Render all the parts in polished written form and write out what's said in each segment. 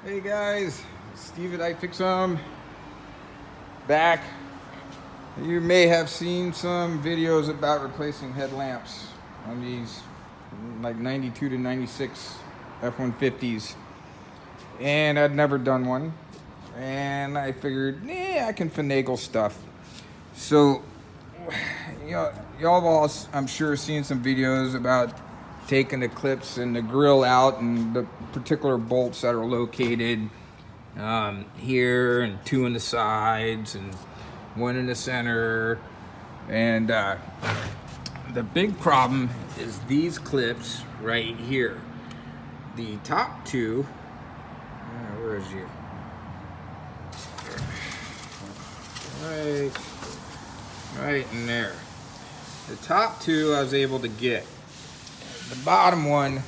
Hey guys, Steve at iFix'em back. You may have seen some videos about replacing headlamps on these like 92 to 96 F150s, and I'd never done one, and I figured, I can finagle stuff. So, y'all have all, I'm sure, seen some videos about taking the clips and the grill out and the particular bolts that are located here, and two in the sides and one in the center. And the big problem is these clips right here. The top two, where is you? Right in there. The top two I was able to get. The bottom one,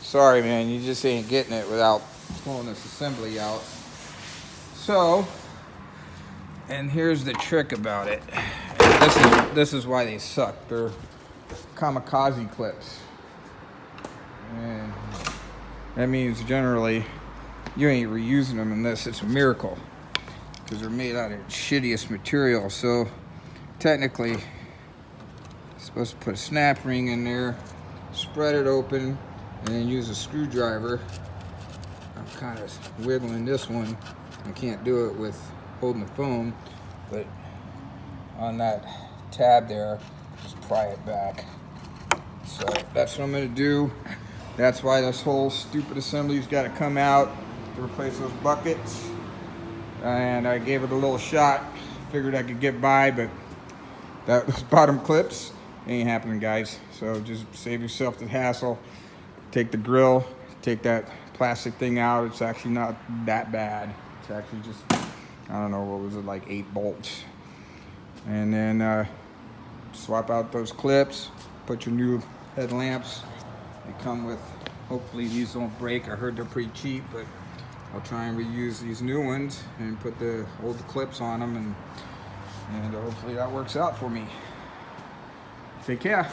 sorry man, you just ain't getting it without pulling this assembly out. So, and here's the trick about it. This is why they suck. They're kamikaze clips. And that means generally you ain't reusing them unless it's a miracle, because they're made out of the shittiest material. So technically, you're supposed to put a snap ring in there, spread it open, and then use a screwdriver. I'm kind of wiggling this one. I can't do it with holding the phone, but on that tab there, just pry it back. So that's what I'm gonna do. That's why this whole stupid assembly's got to come out to replace those buckets. And I gave it a little shot. Figured I could get by, but those bottom clips ain't happening, guys. So just save yourself the hassle. Take the grill, take that plastic thing out. It's actually not that bad. It's actually just, I don't know, what was it, like 8 bolts. And then swap out those clips, put your new headlamps. They come with, hopefully these don't break. I heard they're pretty cheap, but I'll try and reuse these new ones and put the old clips on them, and hopefully that works out for me. Take care.